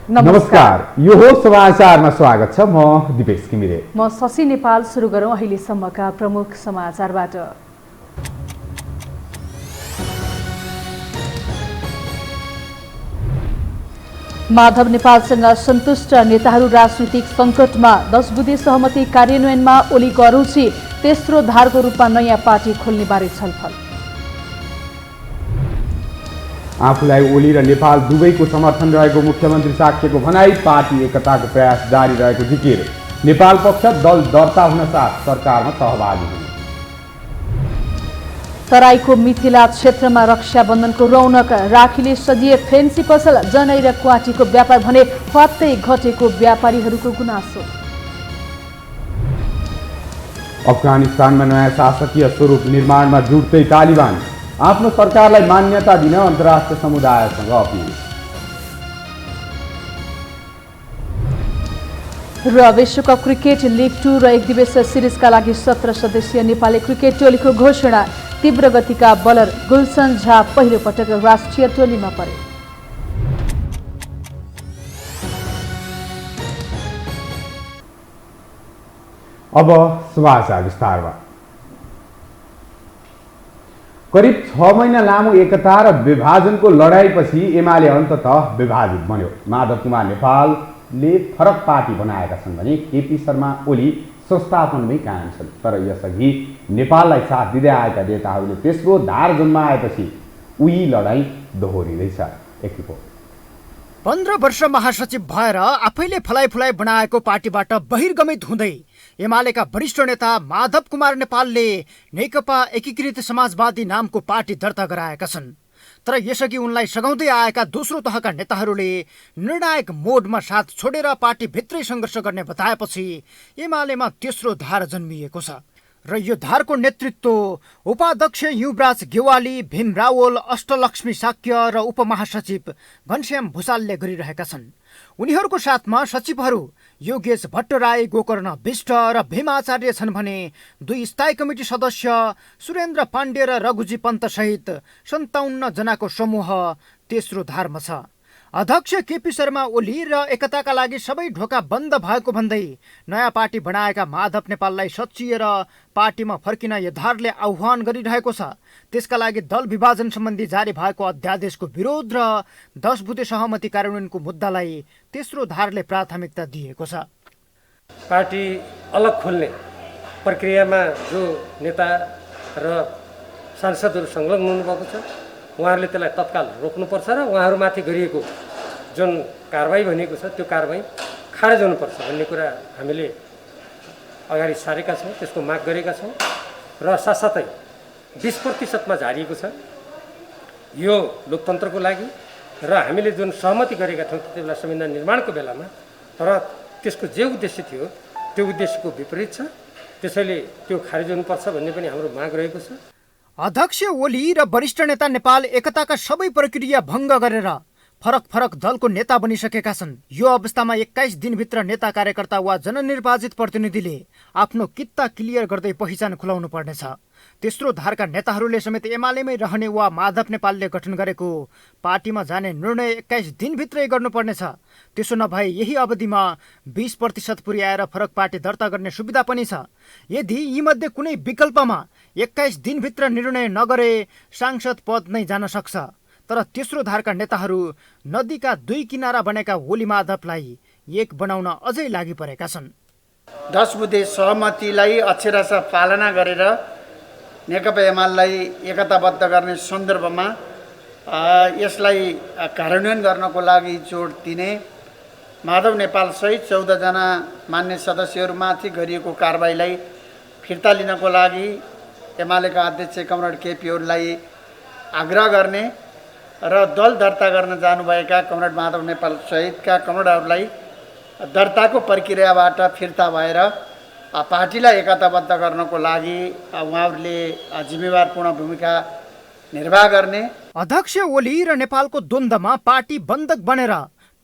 नमस्कार, यो हो समाचारमा स्वागत छ। म दिपेश घिमिरे। म शशि नेपाल। सुरु गरौँ अहिलेसम्मका प्रमुख समाचारबाट। माधव नेपालसँग सन्तुष्ट नेताहरू राजनीतिक सङ्कटमा। 10 बुँदे सहमति कार्यान्वयनमा ओलीको अरुचि। तेस्रो धारको रूपमा नयाँ पार्टी खोल्ने बारे छलफल। आफूलाई ओली र नेपाल दुवैको समर्थन रहेको मुख्यमन्त्री साक्यको भनाई। पार्टी एकताको प्रयास जारी रहेको जिकिर। नेपाल पक्ष दल दर्ता हुन साथ सरकारमा सहभागी हुने। तराईको मिथिला क्षेत्रमा रक्षाबन्धनको रौनक। राखीले सजिए फेन्सी पसल। जनै र क्वाटीको व्यापार भने फत्तै घटेको व्यापारीहरूको गुनासो। अफगानिस्तानमा नयाँ शासकीय स्वरूप निर्माणमा जुट्दै तालिबान। आफ्नो सरकारलाई मान्यता दिन अन्तर्राष्ट्रिय समुदायसँग अपिल। र विश्वकप क्रिकेट लिग 2 र एकदिवसीय सिरिजका लागि 17 सदस्यीय नेपाली क्रिकेट टोलीको घोषणा। तीव्र गतिका बलर गुलसन झा पहिलो पटक राष्ट्रिय टोलीमा परे। अब समाचार विस्तारमा। करिब 6 महिना लामो एकता र विभाजनको लडाईँपछि एमाले अन्ततः विभाजित बन्यो। माधव कुमार नेपालले फरक पार्टी बनाएका छन् भने केपी शर्मा ओली संस्थापनमै कायम छन्। तर यसअघि नेपाललाई साथ दिँदै आएका नेताहरूले तेस्रो धार जन्माएपछि उही लडाईँ दोहोरिँदैछ। एक रिपोर्ट। 15 वर्ष महासचिव भएर आफैले फलाइ फुलाइ बनाएको पार्टीबाट बहिर्गमित हुँदै एमालेका वरिष्ठ नेता माधव कुमार नेपालले नेकपा एकीकृत समाजवादी नामको पार्टी दर्ता गराएका छन्। तर यसअघि उनलाई सघाउँदै आएका दोस्रो तहका नेताहरूले निर्णायक मोडमा साथ छोडेर पार्टीभित्रै सङ्घर्ष गर्ने बताएपछि एमालेमा तेस्रो धार जन्मिएको छ। र यो धारको नेतृत्व उपाध्यक्ष युवराज गेवाली, भीम रावल, अष्टलक्ष्मी साक्य र उपमहासचिव घनश्याम भुसालले गरिरहेका छन्। उनीहरूको साथमा सचिवहरू योगेश भट्टराई, गोकर्ण विष्ट र भीमाचार्य छन् भने 2 स्थायी कमिटी सदस्य सुरेन्द्र पाण्डे र रघुजी पन्त सहित 57 जनाको समूह तेस्रो धारमा छ। अध्यक्ष केपी शर्मा ओली र एकताका लागि सबै ढोका बन्द भएको भन्दै नयाँ पार्टी बनाएका माधव नेपाललाई सच्चिएर पार्टीमा फर्किन यो धारले आह्वान गरिरहेको छ। त्यसका लागि दल विभाजन सम्बन्धी जारी भएको अध्यादेशको विरोध र 10 बुँदे सहमति कार्यान्वयनको मुद्दालाई तेस्रो धारले प्राथमिकता दिएको छ। पार्टी अलग खोल्ने प्रक्रियामा जो नेता र सांसदहरू संलग्न हुनुभएको छ उहाँहरूले त्यसलाई तत्काल रोक्नुपर्छ र उहाँहरूमाथि गरिएको जुन कारबाही भनिएको छ त्यो कारबाही खारेज हुनुपर्छ भन्ने कुरा हामीले अगाडि सारेका छौँ, त्यसको माग गरेका छौँ। र साथसाथै 20% झारिएको छ यो लोकतन्त्रको लागि र हामीले जुन सहमति गरेका थियौँ त्यति बेला संविधान निर्माणको बेलामा, तर त्यसको जे उद्देश्य थियो त्यो उद्देश्यको विपरीत छ। त्यसैले त्यो खारेज हुनुपर्छ भन्ने पनि हाम्रो माग रहेको छ। अध्यक्ष ओली र वरिष्ठ नेता नेपाल एकताका सबै प्रक्रिया भङ्ग गरेर फरक फरक दलको नेता बनिसकेका छन्। यो अवस्थामा 21 दिनभित्र नेता कार्यकर्ता वा जननिर्वाचित प्रतिनिधिले आफ्नो कित्ता क्लियर गर्दै पहिचान खुलाउनु पर्नेछ। तेस्रो धारका नेताहरूले समेत एमालेमै रहने वा माधव नेपालले गठन गरेको पार्टीमा जाने निर्णय 21 दिनभित्रै गर्नुपर्नेछ। त्यसो नभए यही अवधिमा 20% पुर्याएर फरक पार्टी दर्ता गर्ने सुविधा पनि छ। यदि यीमध्ये कुनै विकल्पमा 21 दिनभित्र निर्णय नगरे सांसद पद नै जान सक्छ। तर तेस्रो धारका नेताहरू नदीका 2 किनारा बनेका ओली माधवलाई एक बनाउन अझै लागि परेका छन्। 10 बुँदे सहमतिलाई अक्षरशः पालना गरेर नेकपा एमालेलाई एकताबद्ध गर्ने सन्दर्भमा यसलाई कार्यान्वयन गर्नको लागि जोड दिने माधव नेपाल सहित 14 जना मान्य सदस्यहरूमाथि गरिएको कारबाहीलाई फिर्ता लिनको लागि एमालेका अध्यक्ष कमरेड केपी ओलीलाई आग्रह गर्ने र दल दर्ता गर्न जानुभएका कमरेड माधव नेपाल सहितका कमरेडहरूलाई दर्ताको प्रक्रियाबाट फिर्ता भएर पार्टीलाई एकताबद्ध गर्नको लागि उहाँहरूले जिम्मेवारपूर्ण भूमिका निर्वाह गर्ने। अध्यक्ष ओली र नेपालको द्वन्द्वमा पार्टी बन्धक बनेर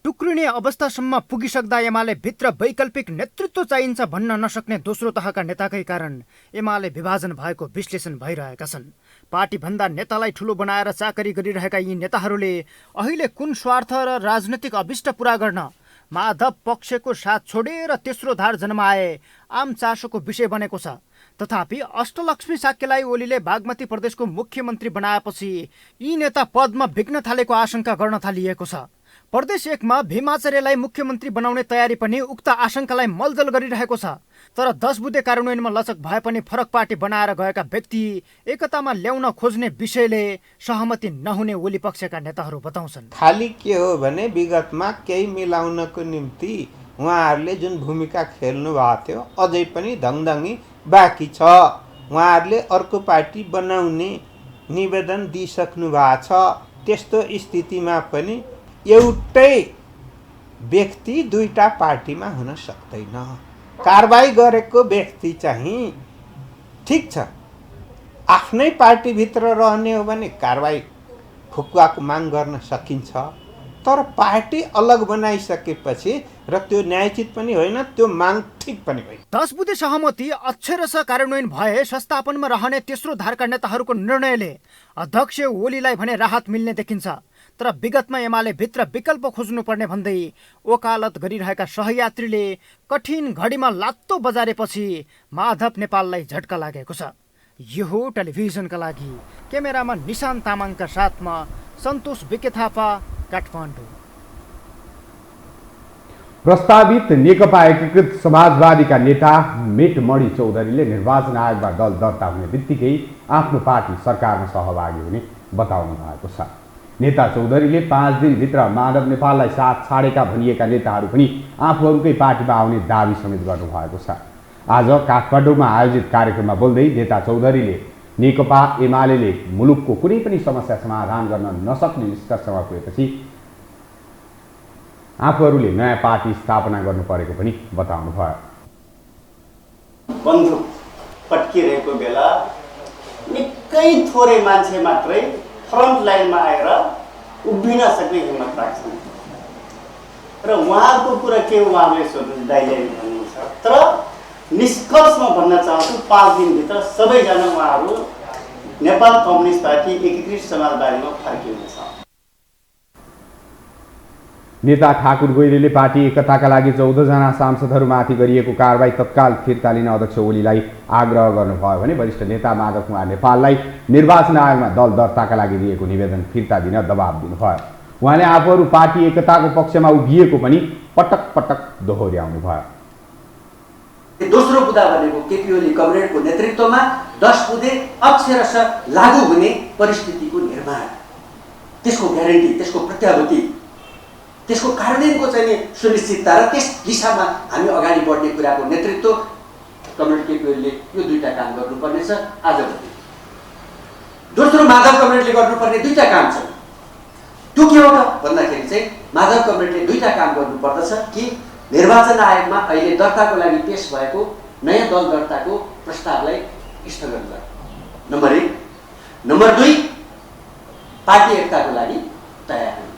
टुक्रिने अवस्थासम्म पुगिसक्दा एमाले भित्र वैकल्पिक नेतृत्व चाहिन्छ भन्न नसक्ने दोस्रो तहका नेताकै कारण एमाले विभाजन भएको विश्लेषण भइरहेका छन्। पार्टीभन्दा नेतालाई ठुलो बनाएर चाकरी गरिरहेका यी नेताहरूले अहिले कुन स्वार्थ र राजनैतिक अभिष्ट पूरा गर्न माधव पक्षको साथ छोडेर तेस्रो धार जन्माए आम चासोको विषय बनेको छ। तथापि अष्टलक्ष्मी साक्यलाई ओलीले बागमती प्रदेशको मुख्यमन्त्री बनाएपछि यी नेता पदमा बिग्न थालेको आशंका गर्न थालिएको छ। प्रदेश 1 मा भीमाचार्यलाई मुख्यमन्त्री बनाउने तयारी पनि उक्त आशंकालाई मलजल गरिरहेको छ। तर 10 बुँदे कार्यान्वयनमा लचक भए पनि फरक पार्टी बनाएर गएका व्यक्ति एकतामा ल्याउन खोज्ने विषयले सहमति नहुने ओली पक्षका नेताहरू बताउँछन्। खाली के हो भने विगतमा केही मिलाउनको निम्ति उहाँहरूले जुन भूमिका खेल्नु भएको थियो अझै पनि धङधङी बाँकी छ। उहाँहरूले अर्को पार्टी बनाउने निवेदन दिइसक्नु भएको छ। त्यस्तो स्थितिमा पनि एउटै व्यक्ति दुईटा पार्टीमा हुन सक्दैन। कारबाही गरेको व्यक्ति चाहिँ ठिक छ, आफ्नै पार्टीभित्र रहने हो भने कारबाही फुकुवाको माग गर्न सकिन्छ। तर पार्टी अलग बनाइसकेपछि र त्यो न्यायोचित पनि होइन, त्यो माग ठिक पनि होइन। 10 बुँदे सहमति अक्षरशः कार्यान्वयन भए संस्थापनमा रहने तेस्रो धारका नेताहरूको निर्णयले अध्यक्ष ओलीलाई भने राहत मिल्ने देखिन्छ। तर विगतमा एमाले भित्र विकल्प खोज्नुपर्ने भन्दै वकालत गरिरहेका सहयात्रीले कठिन घडीमा लात्तो बजारेपछि माधव नेपाललाई झट्का लागेको छ। यो हो टेलिभिजनका लागि क्यामेरामा निशान तामाङका साथमा सन्तोष बिके थापा, काठमाडौँ। प्रस्तावित नेकपा एकीकृत समाजवादीका नेता मेटमणि चौधरीले निर्वाचन आयोगमा दल दर्ता हुने बित्तिकै आफ्नो पार्टी सरकारमा सहभागी हुने बताउनु भएको छ। नेता चौधरीले 5 दिनभित्र माधव नेपाललाई साथ छाडेका भनिएका नेताहरू पनि आफूहरूकै पार्टीमा आउने दावी समेत गर्नुभएको छ। आज काठमाडौँमा आयोजित कार्यक्रममा बोल्दै नेता चौधरीले नेकपा एमाले मुलुकको कुनै पनि समस्या समाधान गर्न नसक्ने निष्कर्षमा पुगेपछि आफूहरूले नयाँ पार्टी स्थापना गर्नु परेको पनि बताउनु भयो। बन्दुक पट्किरहेको बेला निकै थोरै मान्छे मात्रै फ्रन्ट लाइनमा आएर उभिन सक्ने हिम्मत राख्छन् र उहाँको कुरा के उहाँले सोध्नु दाइले भन्नुहुन्छ। तर निष्कर्षमा भन्न चाहन्छु 5 दिनभित्र सबैजना उहाँहरू नेपाल कम्युनिस्ट पार्टी एकीकृत समाजवादीमा फर्किनुहुन्छ। नेता ठाकुर गैरेले पार्टी एकताका लागि 14 जना सांसदहरूमाथि गरिएको कारबाही तत्काल फिर्ता लिन अध्यक्ष ओलीलाई आग्रह गर्नुभयो भने वरिष्ठ नेता माधव कुमार नेपाललाई निर्वाचन आयोगमा दल दर्ताका लागि दिएको निवेदन फिर्ता दिन दबाब दिनुभयो। उहाँले आफूहरू पार्टी एकताको पक्षमा उभिएको पनि पटक पटक दोहोर्याउनु भयो। दोस्रो बुँदा भनेको केपी ओली कमरेडको नेतृत्वमा 10 बुँदे अक्षरशः लागू हुने परिस्थितिको निर्माण, त्यसको ग्यारेन्टी, त्यसको प्रत्याभूति, त्यसको कार्यान्वयनको चाहिँ सुनिश्चितता र त्यस दिशामा हामी अगाडि बढ्ने कुराको नेतृत्व कमरेड केपी ओलीले यो दुईटा काम गर्नुपर्नेछ। आजभोलि दोस्रो माधव कमरेडले गर्नुपर्ने दुईटा काम छन्। त्यो के हो त भन्दाखेरि चाहिँ माधव कमरेडले दुईटा काम गर्नुपर्दछ कि निर्वाचन आयोगमा अहिले दर्ताको लागि पेश भएको नयाँ दल दर्ताको प्रस्तावलाई स्थगन गर्ने, नम्बर 1। नम्बर 2, पार्टी एकताको लागि तयार हुनु।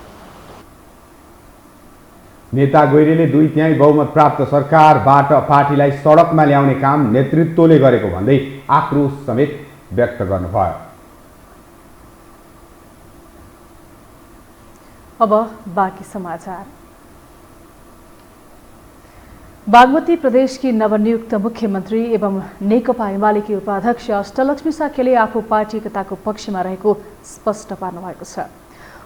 नेता गैरेले 2/3 बहुमत प्राप्त सरकारबाट पार्टीलाई सडकमा ल्याउने काम नेतृत्वले गरेको भन्दै आक्रोश समेत व्यक्त गर्नुभयो। अब बाँकी समाचार। बागमती प्रदेश की नवनियुक्त मुख्यमंत्री एवं नेकपा एमालेकी उपाध्यक्ष अष्टलक्ष्मी साक्यले आफू पार्टी एकताको पक्षमा रहेको स्पष्ट पार्नुभएको छ।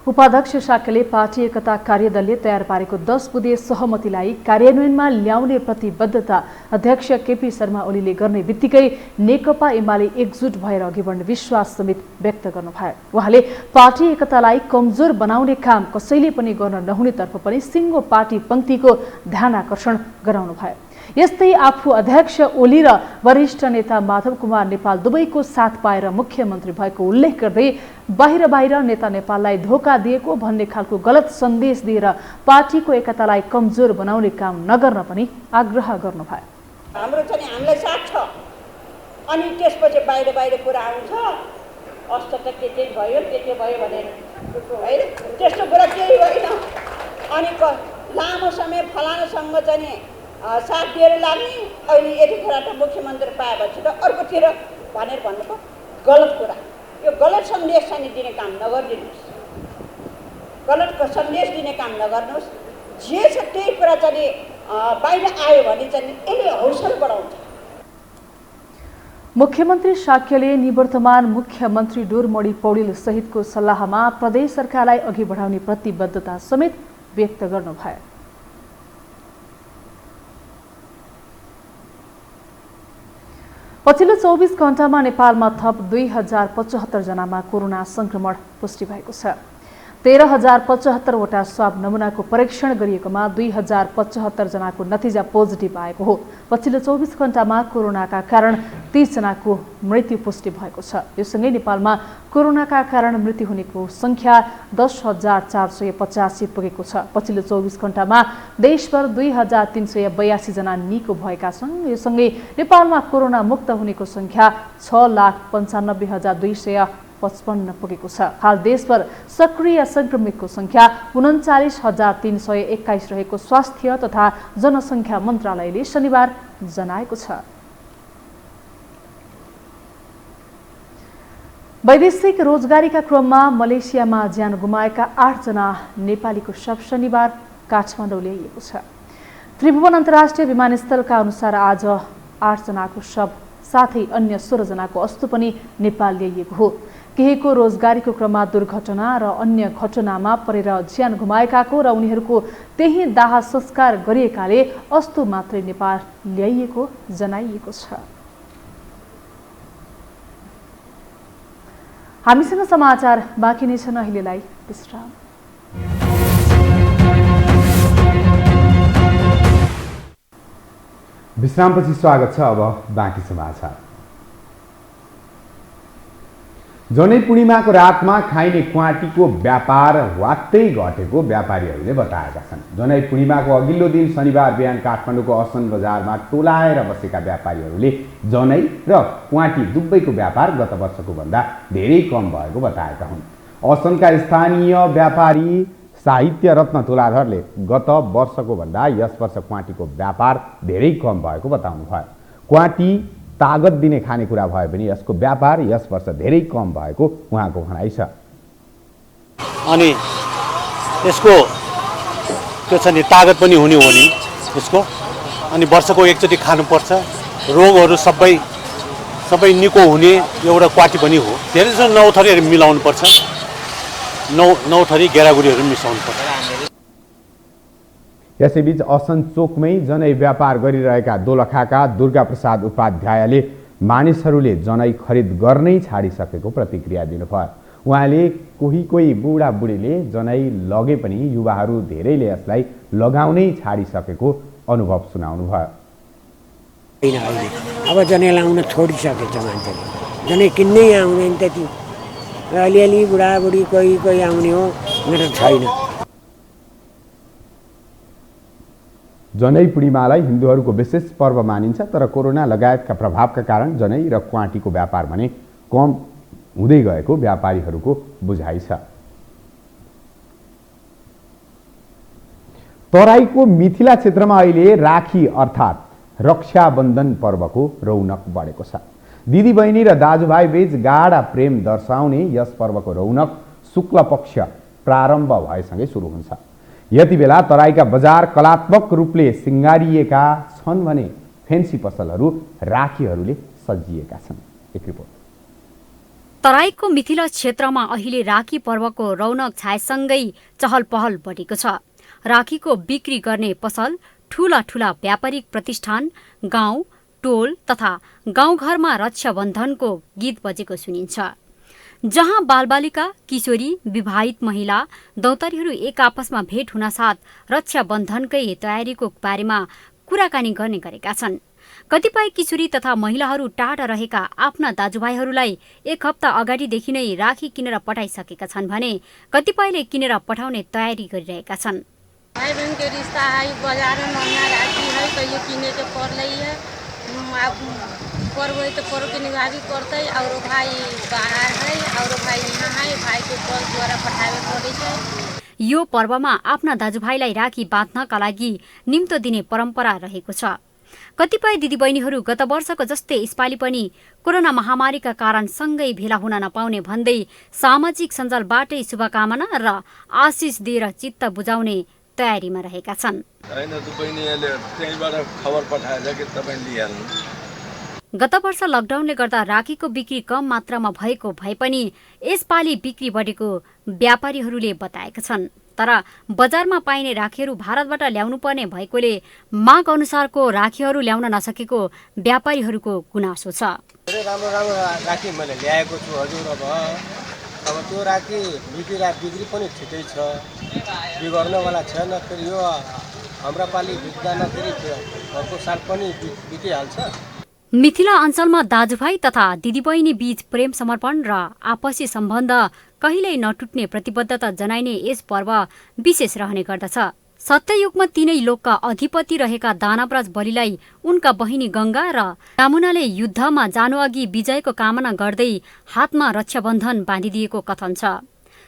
उपाध्यक्ष साक्यले पार्टी एकता कार्यदलले तयार पारेको 10 बुँदे सहमतिलाई कार्यान्वयनमा ल्याउने प्रतिबद्धता अध्यक्ष केपी शर्मा ओलीले गर्ने बित्तिकै नेकपा एमाले एकजुट भएर अघि बढ्ने विश्वास समेत व्यक्त गर्नुभयो। उहाँले पार्टी एकतालाई कमजोर बनाउने काम कसैले पनि गर्न नहुनेतर्फ पनि सिङ्गो पार्टी पंक्तिको ध्यान आकर्षण गराउनुभयो। यस्तै आफू अध्यक्ष ओली र वरिष्ठ नेता माधव कुमार नेपाल दुवैको साथ पाएर मुख्यमन्त्री भएको उल्लेख गर्दै बाहिर नेता नेपाललाई धोका दिएको भन्ने खालको गलत सन्देश दिएर पार्टीको एकतालाई कमजोर बनाउने काम नगर्न पनि आग्रह गर्नुभयो। हाम्रो चाहिँ हामीलाई साथ छ, अनि त्यसपछि बाहिर कुरा आउँछ अस्त त के भयो भनेर हैन, त्यस्तो कुरा केही होइन। अनि लामो समय फलानासँग चाहिँ साथ दिएर लाग्ने, अहिले यतिखेर त मुख्यमन्त्री पाएपछि त अर्कोतिर भनेर भन्नुको गलत कुरा। यो गलत सन्देश चाहिँ दिने काम नगरिदिनुहोस्, गलत सन्देश दिने काम नगर्नुहोस्। जे छ त्यही कुरा चाहिँ बाहिर आयो भने चाहिँ यसले हौसला बढाउँछ। मुख्यमन्त्री शाक्यले निवर्तमान मुख्यमन्त्री डोरमणि पौडेल सहितको सल्लाहमा प्रदेश सरकारलाई अघि बढाउने प्रतिबद्धता समेत व्यक्त गर्नुभयो। पछिल्लो 24 घण्टामा नेपालमा थप 2075 जनामा कोरोना संक्रमण पुष्टि भएको छ। 13,075 वटा स्वाब नमुनाको परीक्षण गरिएकोमा 2075 जनाको नतिजा पोजिटिभ आएको हो। पछिल्लो 24 घण्टामा कोरोनाका कारण 30 जनाको मृत्यु पुष्टि भएको छ। योसँगै नेपालमा कोरोनाका कारण मृत्यु हुनेको संख्या 10,485 पुगेको छ। पछिल्लो 24 घण्टामा देशभर 2,382 जना निको भएका छन्। योसँगै नेपालमा कोरोना मुक्त हुनेको संख्या 6,95,255 पुगेको छ। हाल देशभर सक्रिय संक्रमितको संख्या 39,321 रहेको स्वास्थ्य तथा जनसङ्ख्या मन्त्रालयले शनिबार जनाएको छ। वैदेशिक रोजगारीका क्रममा मलेसियामा ज्यान गुमाएका 8 जना नेपालीको शव शनिबार काठमाडौँ ल्याइएको छ। त्रिभुवन अन्तर्राष्ट्रिय विमानस्थलका अनुसार आज 8 जनाको शव साथै अन्य 16 जनाको अस्तु पनि नेपाल ल्याइएको हो। केहीको रोजगारीको क्रममा दुर्घटना र अन्य घटनामा परेर ज्यान गुमाएकाको र उनीहरूको त्यही दाह संस्कार गरिएकाले अस्तु मात्रै नेपाल ल्याइएको जनाइएको छ। हामीसँग समाचार बाँकी नै छन्, अहिलेलाई विश्राम। विश्रामपछि स्वागत छ। अब बाँकी समाचार। जनै पूर्णिमाको रातमा खाइने क्वाँटीको व्यापार वात्तै घटेको व्यापारीहरूले बताएका छन्। जनै पूर्णिमाको अघिल्लो दिन शनिबार बिहान काठमाडौँको असन बजारमा टोलाएर बसेका व्यापारीहरूले जनै र क्वाँटी दुवैको व्यापार गत वर्षको भन्दा धेरै कम भएको बताएका हुन्। असनका स्थानीय व्यापारी साहित्य रत्न तुलाधरले गत वर्षको भन्दा यस वर्ष क्वाँटीको व्यापार धेरै कम भएको बताउनु भयो। क्वाँटी तागत दिने खानेकुरा भए पनि यसको व्यापार यस वर्ष धेरै कम भएको उहाँको भनाइ छ। अनि यसको त्यो छ नि तागत पनि हुने हो नि यसको, अनि वर्षको एकचोटि खानुपर्छ। रोगहरू सबै निको हुने एउटा क्वाटी पनि हो। धेरै जसो 9 थरीहरू मिलाउनु पर्छ, 9 थरी गेरागुरीहरू मिसाउनु पर्छ। यसैबीच असन चोकमै जनै व्यापार गरिरहेका दोलखाका दुर्गा प्रसाद उपाध्यायले मानिसहरूले जनै खरिद गर्नै छाडिसकेको प्रतिक्रिया दिनुभयो। उहाँले कोही बुढाबुढीले जनै लगे पनि युवाहरू धेरैले यसलाई लगाउनै छाडिसकेको अनुभव सुनाउनुभयो। अब जनै लाउन छोडिसकेछ मान्छेले, जनै किन्नै आउँदैन त्यति। अलिअलि बुढाबुढी कोही आउने हो, मेरो छैन। जनै पूर्णिमालाई हिन्दूहरूको विशेष पर्व मानिन्छ, तर कोरोना लगायतका प्रभावका कारण जनै र क्वाँटीको व्यापार भने कम हुँदै गएको व्यापारीहरूको बुझाइ छ। तराईको मिथिला क्षेत्रमा अहिले राखी अर्थात् रक्षाबन्धन पर्वको रौनक बढेको छ। दिदीबहिनी र दाजुभाइ बीच गाढा प्रेम दर्शाउने यस पर्वको रौनक शुक्ल पक्ष प्रारम्भ भएसँगै सुरु हुन्छ। यति बेला तराईका बजार कलात्मक रूपले सिंगारिएका छन् भने फेन्सी पसलहरू राखीहरूले सजिएका छन्। एक रिपोर्ट। तराईको मिथिला क्षेत्रमा अहिले राखी पर्वको रौनक छाएसँगै चहल पहल बढेको छ। राखीको बिक्री गर्ने पसल, ठूला ठूला व्यापारिक प्रतिष्ठान, गाउँ टोल तथा गाउँघरमा रक्षाबन्धनको गीत बजेको सुनिन्छ। जहाँ बालबालिका, किशोरी, विवाहित महिला, दौतरीहरू एक आपसमा भेट हुनसाथ रक्षाबन्धनकै तयारीको बारेमा कुराकानी गर्ने गरेका छन्। कतिपय किशोरी तथा महिलाहरू टाढा रहेका आफ्ना दाजुभाइहरूलाई एक हप्ता अगाडिदेखि नै राखी किनेर पठाइसकेका छन् भने कतिपयले किनेर पठाउने तयारी गरिरहेका छन्। भाई बहन के रिश्ता है, बाजार में महंगा राखी है, कहियो किने के पड़लै है। पर्व है तो पर्व के निभावी पड़ते, और भाई बाहर है और भाई यहाँ है, भाई के बस द्वारा पठावे पड़े छै। यो पर्वमा आफ्ना दाजुभाइलाई राखी बाँध्नका लागि निम्तो दिने परम्परा रहेको छ। कतिपय दिदीबहिनीहरू गत वर्षको जस्तै यसपालि पनि कोरोना महामारीका कारण सँगै भेला हुन नपाउने भन्दै सामाजिक सञ्जालबाटै शुभकामना र आशिष दिएर चित्त बुझाउने तयारीमा रहेका छन्। गत वर्ष लकडाउनले गर्दा राखीको बिक्री कम मात्रामा भएको भए पनि यसपालि बिक्री बढेको व्यापारीहरूले बताएका छन्। तर बजारमा पाइने राखीहरू भारतबाट ल्याउनु पर्ने भएकोले माग अनुसारको राखीहरू ल्याउन नसकेको व्यापारीहरूको गुनासो छ। राम्रो राम्रो राखी मैले ल्याएको छु हजुर। अब त्यो राखी बिक्री पनि ठिकै छ, बिगर्नवाला छैन। फेरि यो हाम्रा पालि बिग्दानखेरि अर्को साल पनि बिकिहाल्छ। मिथिला अञ्चलमा दाजुभाइ तथा दिदीबहिनी बीच प्रेम समर्पण र आपसी सम्बन्ध कहिल्यै नटुट्ने प्रतिबद्धता जनाइने यस पर्व विशेष रहने गर्दछ। सत्ययुगमा तीनै लोकका अधिपति रहेका दानवराज बलिलाई उनका बहिनी गंगा र यमुनाले युद्धमा जानुअघि विजयको कामना गर्दै हातमा रक्षाबन्धन बाँधिदिएको कथन छ।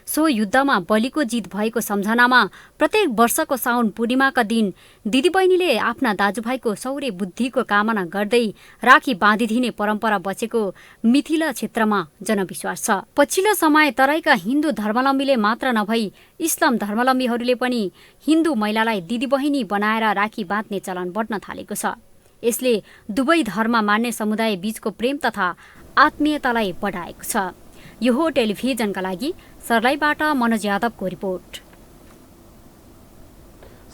सो युद्धमा बलिको जित भएको सम्झनामा प्रत्येक वर्षको साउन पूर्णिमाका दिन दिदीबहिनीले आफ्ना दाजुभाइको शौर्य बुद्धिको कामना गर्दै राखी बाँधिदिने परम्परा बचेको मिथिला क्षेत्रमा जनविश्वास छ। पछिल्लो समय तराईका हिन्दू धर्मावलम्बीले मात्र नभई इस्लाम धर्मावलम्बीहरूले पनि हिन्दू महिलालाई दिदीबहिनी बनाएर राखी बाँध्ने चलन बढ्न थालेको छ। यसले दुवै धर्म मान्ने समुदाय बीचको प्रेम तथा आत्मीयतालाई बढाएको छ। यो हो टेलिभिजनका लागि सर्लाहीबाट मनोज यादवको रिपोर्ट।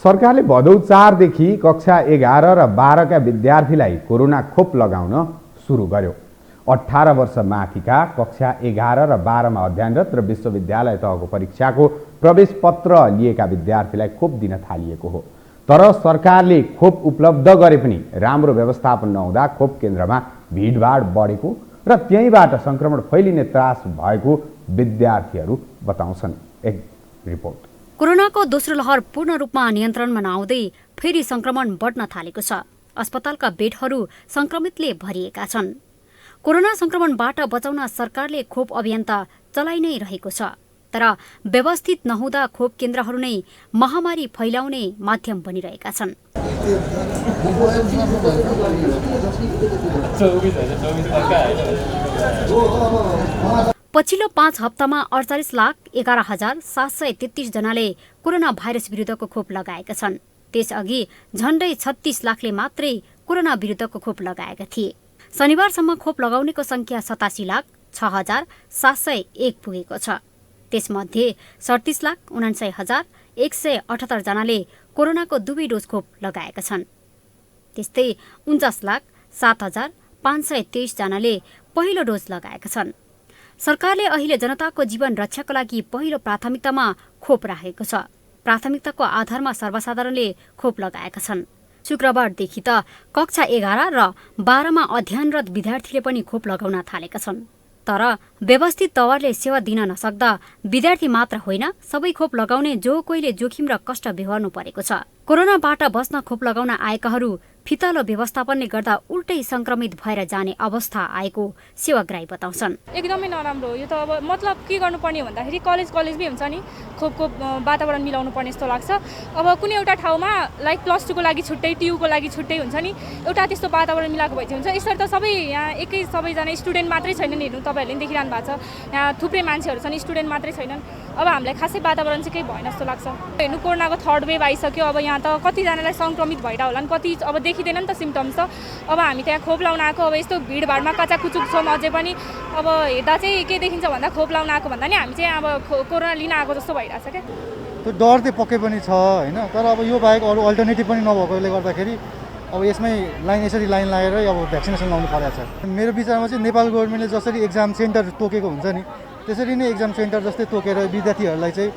सरकारले भदौ 4 देखि कक्षा 11 र 12 का विद्यार्थीलाई कोरोना खोप लगाउन सुरु गर्यो। 18 वर्ष माथिका कक्षा 11 र 12 मा अध्ययनरत र विश्वविद्यालय तहको परीक्षाको प्रवेश पत्र लिएका विद्यार्थीलाई खोप दिन थालिएको हो। तर सरकारले खोप उपलब्ध गरे पनि राम्रो व्यवस्थापन नहुँदा खोप केन्द्रमा भिडभाड बढेको र त्यहीबाट संक्रमण फैलिने त्रास भएको विद्यार्थीहरू बताउँछन्। एक रिपोर्ट। कोरोनाको दोस्रो लहर पूर्ण रूपमा नियन्त्रणमा नआउँदै फेरि संक्रमण बढ्न थालेको छ। अस्पतालका बेडहरू संक्रमितले भरिएका छन्। कोरोना संक्रमणबाट बचाउन सरकारले खोप अभियान त चलाइ नै रहेको छ। तर व्यवस्थित नहुँदा खोप केन्द्रहरू नै महामारी फैलाउने माध्यम बनिरहेका छन्। पछिल्लो 5 हप्तामा 48,11,733 जनाले कोरोना भाइरस विरुद्धको खोप लगाएका छन्। त्यसअघि झण्डै 36 लाखले मात्रै कोरोना विरुद्धको खोप लगाएका थिए। शनिबारसम्म खोप लगाउनेको संख्या 87,06,701 पुगेको छ। त्यसमध्ये 37,79,178 जनाले कोरोनाको दुवै डोज खोप लगाएका छन्। त्यस्तै 49,07,523 जनाले पहिलो डोज लगाएका छन्। सरकारले अहिले जनताको जीवन रक्षाको लागि पहिलो प्राथमिकतामा खोप राखेको छ। प्राथमिकताको आधारमा सर्वसाधारणले खोप लगाएका छन्। शुक्रबारदेखि त कक्षा 11 र 12 मा अध्ययनरत विद्यार्थीले पनि खोप लगाउन थालेका छन्। तर व्यवस्थित तवरले सेवा दिन नसक्दा विद्यार्थी मात्र होइन, सबै खोप लगाउने जो कोहीले जोखिम र कष्ट बेहोर्नु परेको छ। कोरोनाबाट बस्न खोप लगाउन आएकाहरू फितलो व्यवस्थापनले गर्दा उल्टै संक्रमित भएर जाने अवस्था आएको सेवाग्राही बताउँछन्। एकदमै नराम्रो हो यो त। अब मतलब के गर्नुपर्ने भन्दाखेरि कलेजमै हुन्छ नि खोपको वातावरण मिलाउनु पर्ने जस्तो लाग्छ। अब कुनै एउटा ठाउँमा लाइक +2 को लागि छुट्टै, TU को लागि छुट्टै हुन्छ नि, एउटा त्यस्तो वातावरण मिलाएको भए चाहिँ हुन्छ। यसरी त सबै यहाँ सबैजना स्टुडेन्ट मात्रै छैनन्, हेर्नु तपाईँहरूले पनि देखिरहनु भएको छ। यहाँ थुप्रै मान्छेहरू छन्, स्टुडेन्ट मात्रै छैनन्। अब हामीलाई खासै वातावरण चाहिँ केही भएन जस्तो लाग्छ। हेर्नु कोरोनाको 3rd वेभ आइसक्यो। अब यहाँ त कतिजनालाई संक्रमित भएर होला नि, कति अब देखिँदैन नि त सिम्टम्स त। अब हामी त्यहाँ खोप लाउन आएको, अब यस्तो भिडभाडमा कचाकुचुक छौँ अझै पनि। अब हेर्दा चाहिँ के देखिन्छ भन्दा खोप लाउन आएको भन्दा नि हामी चाहिँ अब कोरोना लिन आएको जस्तो भइरहेछ क्या। त्यो डर चाहिँ पक्कै पनि छ होइन। तर अब यो बाहेक अरू अल्टरनेटिभ पनि नभएकोले गर्दाखेरि अब यसमै यसरी लाइन लागेर अब भ्याक्सिनेसन लाउनु परेको छ। मेरो विचारमा चाहिँ नेपाल गभर्मेन्टले जसरी एक्जाम सेन्टर तोकेको हुन्छ नि, त्यसरी नै एक्जाम सेन्टर जस्तै तोकेर विद्यार्थीहरूलाई चाहिँ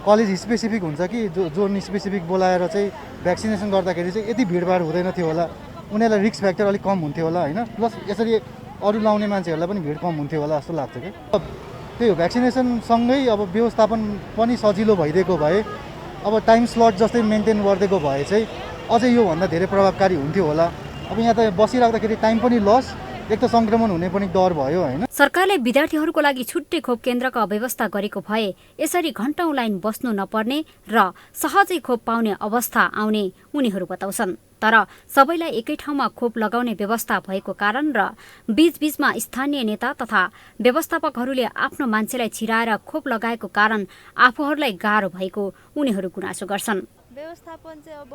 कलेज स्पेसिफिक हुन्छ कि जोन स्पेसिफिक बोलाएर चाहिँ भ्याक्सिनेसन गर्दाखेरि चाहिँ यति भिडभाड हुँदैन थियो होला, उनीहरूलाई रिस्क फ्याक्टर अलिक कम हुन्थ्यो होला होइन। प्लस यसरी अरू लाउने मान्छेहरूलाई पनि भिड कम हुन्थ्यो होला जस्तो लाग्छ कि। त्यही हो, भ्याक्सिनेसनसँगै अब व्यवस्थापन पनि सजिलो भइदिएको भए, अब टाइम स्लट जस्तै मेन्टेन गरिदिएको भए चाहिँ अझै योभन्दा धेरै प्रभावकारी हुन्थ्यो होला। अब यहाँ त बसिराख्दाखेरि टाइम पनि लस, एक त सङ्क्रमण हुने पनि डर भयो होइन। सरकारले विद्यार्थीहरूको लागि छुट्टै खोप केन्द्रका व्यवस्था गरेको भए यसरी घण्टौं लाइन बस्नु नपर्ने र सहजै खोप पाउने अवस्था आउने उनीहरू बताउँछन्। तर सबैलाई एकै ठाउँमा खोप लगाउने व्यवस्था भएको कारण र बीचबीचमा स्थानीय नेता तथा व्यवस्थापकहरूले आफ्नो मान्छेलाई छिराएर खोप लगाएको कारण आफूहरूलाई गाह्रो भएको उनीहरू गुनासो गर्छन्। व्यवस्थापन चाहिँ अब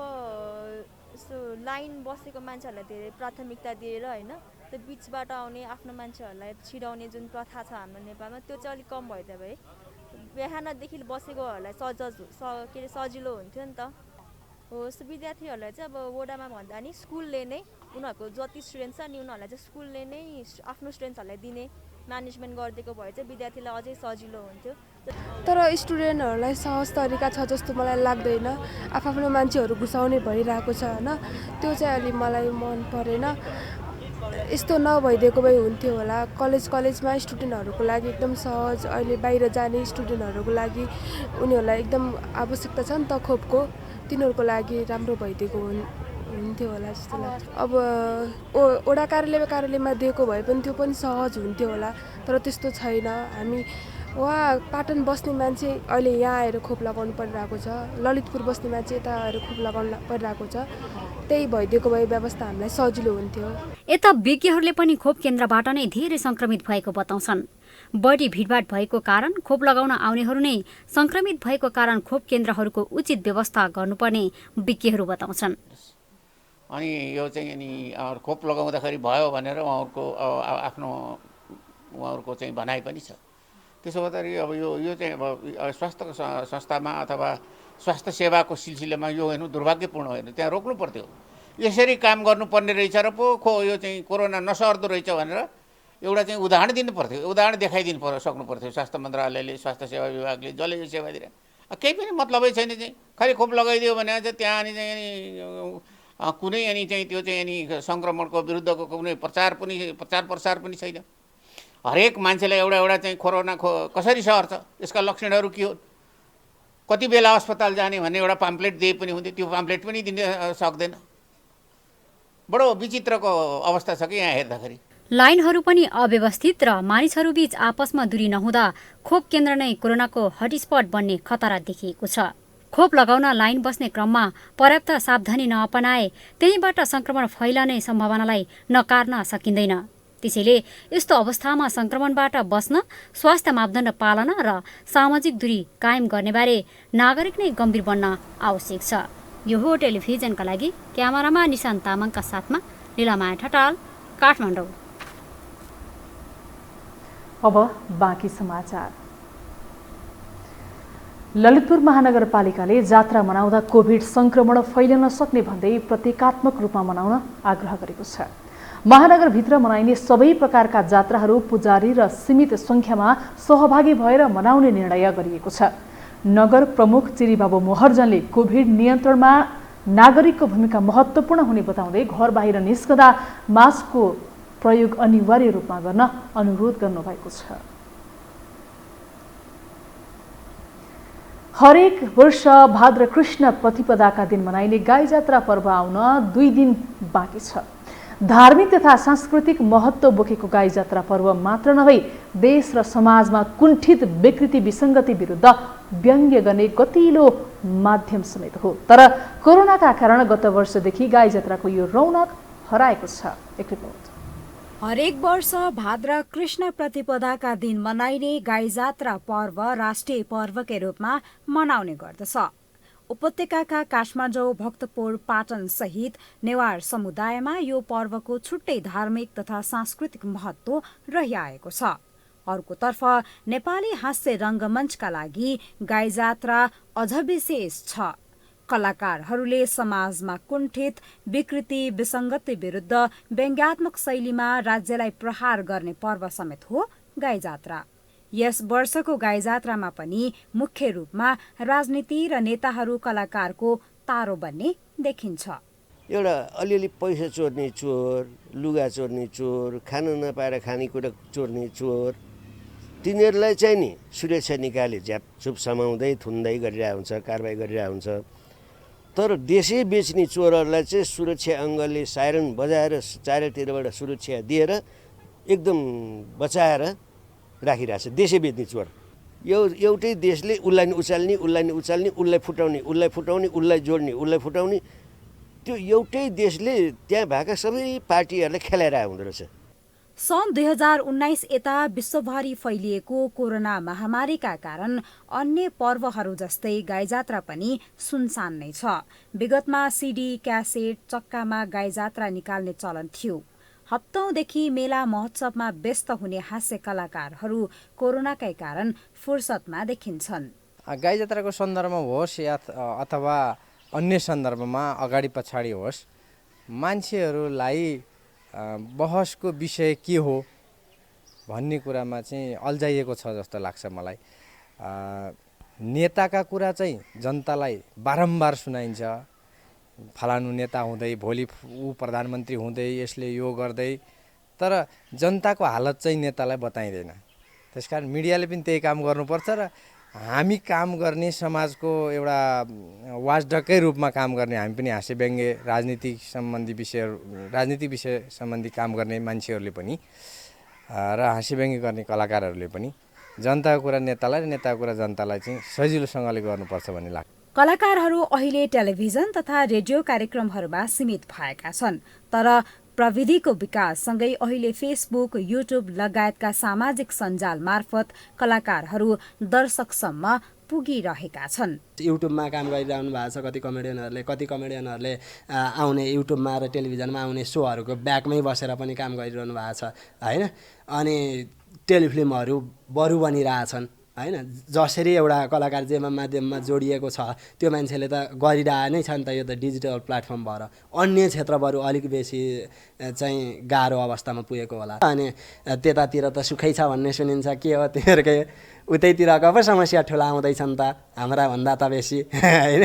लाइन बसेको मान्छेहरूलाई धेरै प्राथमिकता दिएर होइन, त्यो बिचबाट आउने आफ्नो मान्छेहरूलाई छिराउने जुन प्रथा छ हाम्रो नेपालमा त्यो चाहिँ अलिक कम भयो भए बिहानदेखि बसेकोहरूलाई सजिलो हुन्थ्यो नि त। हो विद्यार्थीहरूलाई चाहिँ अब वडामा भन्दा नि स्कुलले नै उनीहरूको जति स्टुडेन्ट छ नि उनीहरूलाई चाहिँ स्कुलले नै आफ्नो स्टुडेन्ट्सहरूलाई दिने म्यानेजमेन्ट गरिदिएको भए चाहिँ विद्यार्थीलाई अझै सजिलो हुन्थ्यो। तर स्टुडेन्टहरूलाई सहज तरिका छ जस्तो मलाई लाग्दैन। आफ्नो मान्छेहरू घुसाउने भइरहेको छ होइन, त्यो चाहिँ अलि मलाई मन परेन। यस्तो नभइदिएको भए हुन्थ्यो होला। कलेजमा स्टुडेन्टहरूको लागि एकदम सहज, अहिले बाहिर जाने स्टुडेन्टहरूको लागि उनीहरूलाई एकदम आवश्यकता छ नि त खोपको, तिनीहरूको लागि राम्रो भइदिएको हुन्थ्यो होला जस्तो लाग्छ। अब वडा कार्यालयमा दिएको भए पनि त्यो पनि सहज हुन्थ्यो होला, तर त्यस्तो छैन। हामी वहाँ पाटन बस्ने मान्छे अहिले यहाँ आएर खोप लगाउनु परिरहेको छ, ललितपुर बस्ने मान्छे यता आएर खोप लगाउनु परिरहेको छ। त्यही भइदिएको भए व्यवस्था हामीलाई सजिलो हुन्थ्यो। यता विज्ञहरूले पनि खोप केन्द्रबाट नै धेरै संक्रमित भएको बताउँछन्। बढी भिडभाड भएको कारण खोप लगाउन आउनेहरू नै संक्रमित भएको कारण खोप केन्द्रहरूको उचित व्यवस्था गर्नुपर्ने विज्ञहरू बताउँछन्। अनि यो चाहिँ नि खोप लगाउँदाखेरि भयो भनेर उहाँहरूको चाहिँ भनाइ पनि छ। त्यसो गर्दाखेरि अब यो चाहिँ अब स्वास्थ्य संस्थामा अथवा स्वास्थ्य सेवाको सिलसिलामा यो हेर्नु दुर्भाग्यपूर्ण होइन, त्यहाँ रोक्नु पर्थ्यो। यसरी काम गर्नुपर्ने रहेछ र पो यो चाहिँ कोरोना नसर्दो रहेछ भनेर एउटा चाहिँ उदाहरण दिनु पर्थ्यो, उदाहरण देखाइदिनु सक्नु पर्थ्यो। स्वास्थ्य मन्त्रालयले, स्वास्थ्य सेवा विभागले, जसले यो सेवा दिएर केही पनि मतलबै छैन। चाहिँ खालि खोप लगाइदियो भने चाहिँ त्यहाँ अनि चाहिँ कुनै अनि चाहिँ त्यो चाहिँ अनि सङ्क्रमणको विरुद्धको कुनै प्रचार प्रसार पनि छैन। हरेक मान्छेलाई एउटा चाहिँ कोरोना कसरी सर्छ, यसका लक्षणहरू के हो, कति बेला अस्पताल जाने भन्ने एउटा पाम्पलेट दिए पनि हुन्थ्यो, त्यो पाम्पलेट पनि दिन सक्दैन। बडो विचित्रको अवस्था छ कि यहाँ हेर्दाखेरि। लाइनहरू पनि अव्यवस्थित र मानिसहरूबीच आपसमा दूरी नहुँदा खोप केन्द्र नै कोरोनाको हटस्पट बन्ने खतरा देखिएको छ। खोप लगाउन लाइन बस्ने क्रममा पर्याप्त सावधानी नअपनाए त्यहीबाट संक्रमण फैलने सम्भावनालाई नकार्न सकिँदैन। त्यसैले यस्तो अवस्थामा संक्रमणबाट बस्न स्वास्थ्य मापदण्ड पालना र सामाजिक दूरी कायम गर्नेबारे नागरिक नै गम्भीर बन्न आवश्यक छ। यो हो टेलिभिजनका लागि क्यामेरामा निशान्त तामाङका साथमा लीलामाया ठटाल, काठमाडौँ। अब बाँकी समाचार। ललितपुर महानगरपालिकाले जात्रा मनाउँदा कोभिड संक्रमण फैलन सक्ने भन्दै प्रतीकात्मक रूपमा मनाउन आग्रह गरेको छ। महानगरभित्र मनाइने सबै प्रकारका जात्राहरू पुजारी र सीमित संख्यामा सहभागी भएर मनाउने निर्णय गरिएको छ। नगर प्रमुख चिरीबाबु मोहर्जनले कोभिड नियन्त्रणमा नागरिकको भूमिका महत्त्वपूर्ण हुने बताउँदै घर बाहिर निस्कँदा मास्कको प्रयोग अनिवार्य रूपमा गर्न अनुरोध गर्नुभएको छ। हरेक वर्ष भाद्र कृष्ण प्रतिपदाका दिन मनाइने गाई जात्रा पर्व आउन 2 दिन बाँकी छ। धार्मिक तथा सांस्कृतिक महत्त्व बोकेको गाई जात्रा पर्व मात्र नभई देश र समाजमा कुण्ठित विकृति विसङ्गति विरुद्ध व्यङ्ग्य गर्ने गतिलो माध्यम समेत हो। तर कोरोनाका कारण गत वर्षदेखि गाई जात्राको यो रौनक हराएको छ। एक रिपोर्ट। हरेक वर्ष भाद्र कृष्ण प्रतिपदाका दिन मनाइने गाई जात्रा पर्व राष्ट्रिय पर्वकै रूपमा मनाउने गर्दछ। उपत्यकाका काठमाडौँ, भक्तपुर, पाटन सहित नेवार समुदायमा यो पर्वको छुट्टै धार्मिक तथा सांस्कृतिक महत्त्व रहिआएको छ। अर्कोतर्फ नेपाली हास्य रङ्गमञ्चका लागि गाई जात्रा अझ विशेष छ। कलाकारहरूले समाजमा कुण्ठित विकृति विसङ्गति विरुद्ध व्यङ्ग्यात्मक शैलीमा राज्यलाई प्रहार गर्ने पर्व समेत हो गाई जात्रा। यस वर्षको गाई जात्रामा पनि मुख्य रूपमा राजनीति र नेताहरू कलाकारको तारो बन्ने देखिन्छ। एउटा अलिअलि पैसा चोर्ने चोर, लुगा चोर्ने चोर, खान नपाएर खानेकुरा चोर्ने चोर, तिनीहरूलाई चाहिँ नि सुरक्षा निकाले झ्यापछुप समाउँदै थुन्दै गरिरहेको हुन्छ, कारबाही गरिरहेको हुन्छ। तर देशै बेच्ने चोरहरूलाई चाहिँ सुरक्षा अङ्गले साइरन बजाएर चारैतिरबाट सुरक्षा दिएर एकदम बचाएर राखिरहेछ। देशै बेच्ने चोर यो एउटै देशले उसलाई नि उचाल्ने उसलाई फुटाउने उसलाई जोड्ने उसलाई फुटाउने, त्यो एउटै देशले त्यहाँ भएका सबै पार्टीहरूलाई खेलाइरहेको हुँदो रहेछ। सन् 2019 यता विश्वभरि फैलिएको कोरोना महामारीका कारण अन्य पर्वहरू जस्तै गाईजात्रा पनि सुनसान नै छ। विगतमा सिडी, क्यासेट, चक्कामा गाईजात्रा निकाल्ने चलन थियो। हप्तौंदेखि मेला महोत्सवमा व्यस्त हुने हास्य कलाकारहरू कोरोनाकै कारण फुर्सदमा देखिन्छन्। गाईजात्राको सन्दर्भमा होस् या अथवा अन्य सन्दर्भमा अगाडि पछाडि होस्, मान्छेहरूलाई बहसको विषय के हो भन्ने कुरामा चाहिँ अल्झाइएको छ जस्तो लाग्छ मलाई। नेताका कुरा चाहिँ जनतालाई बारम्बार सुनाइन्छ, फलानु नेता हुँदै भोलि ऊ प्रधानमन्त्री हुँदै यसले यो गर्दै, तर जनताको हालत चाहिँ नेतालाई बताइँदैन। त्यसकारण मिडियाले पनि त्यही काम गर्नुपर्छ र हामी काम गर्ने समाजको एउटा वाचडगकै रूपमा काम गर्ने, हामी पनि हाँस्य व्यङ्ग्य राजनीतिक विषय सम्बन्धी काम गर्ने मान्छेहरूले पनि र हाँस्य व्यङ्ग्य गर्ने कलाकारहरूले पनि जनताको कुरा नेतालाई र नेताको कुरा जनतालाई चाहिँ सजिलोसँगले गर्नुपर्छ भन्ने लाग्छ। कलाकारहरू अहिले टेलिभिजन तथा रेडियो कार्यक्रमहरूमा सीमित भएका छन्, तर प्रविधिको विकाससँगै अहिले फेसबुक, युट्युब लगायतका सामाजिक सञ्जाल मार्फत कलाकारहरू दर्शकसम्म पुगिरहेका छन्। युट्युबमा काम गरिरहनु भएको छ कति कमेडियनहरूले आउने युट्युबमा र टेलिभिजनमा आउने सोहरूको ब्याकमै बसेर पनि काम गरिरहनु भएको छ हैन। अनि टेलिफिल्महरू बरु बनिरहेछन् हैन। जसरी एउटा कलाकार जेमा माध्यममा जोडिएको छ त्यो मान्छेले त गरिरहे नै छ नि त। यो त डिजिटल प्लेटफर्म भएर अन्य क्षेत्रहरू अलिक बेसी चाहिँ गाह्रो अवस्थामा पुगेको होला। अनि त्यतातिर त सुखै छ भन्ने सुनिन्छ, के हो तिनीहरूकै उतैतिरको पो समस्या ठुला आउँदैछन् त हाम्रा भन्दा त बेसी हैन।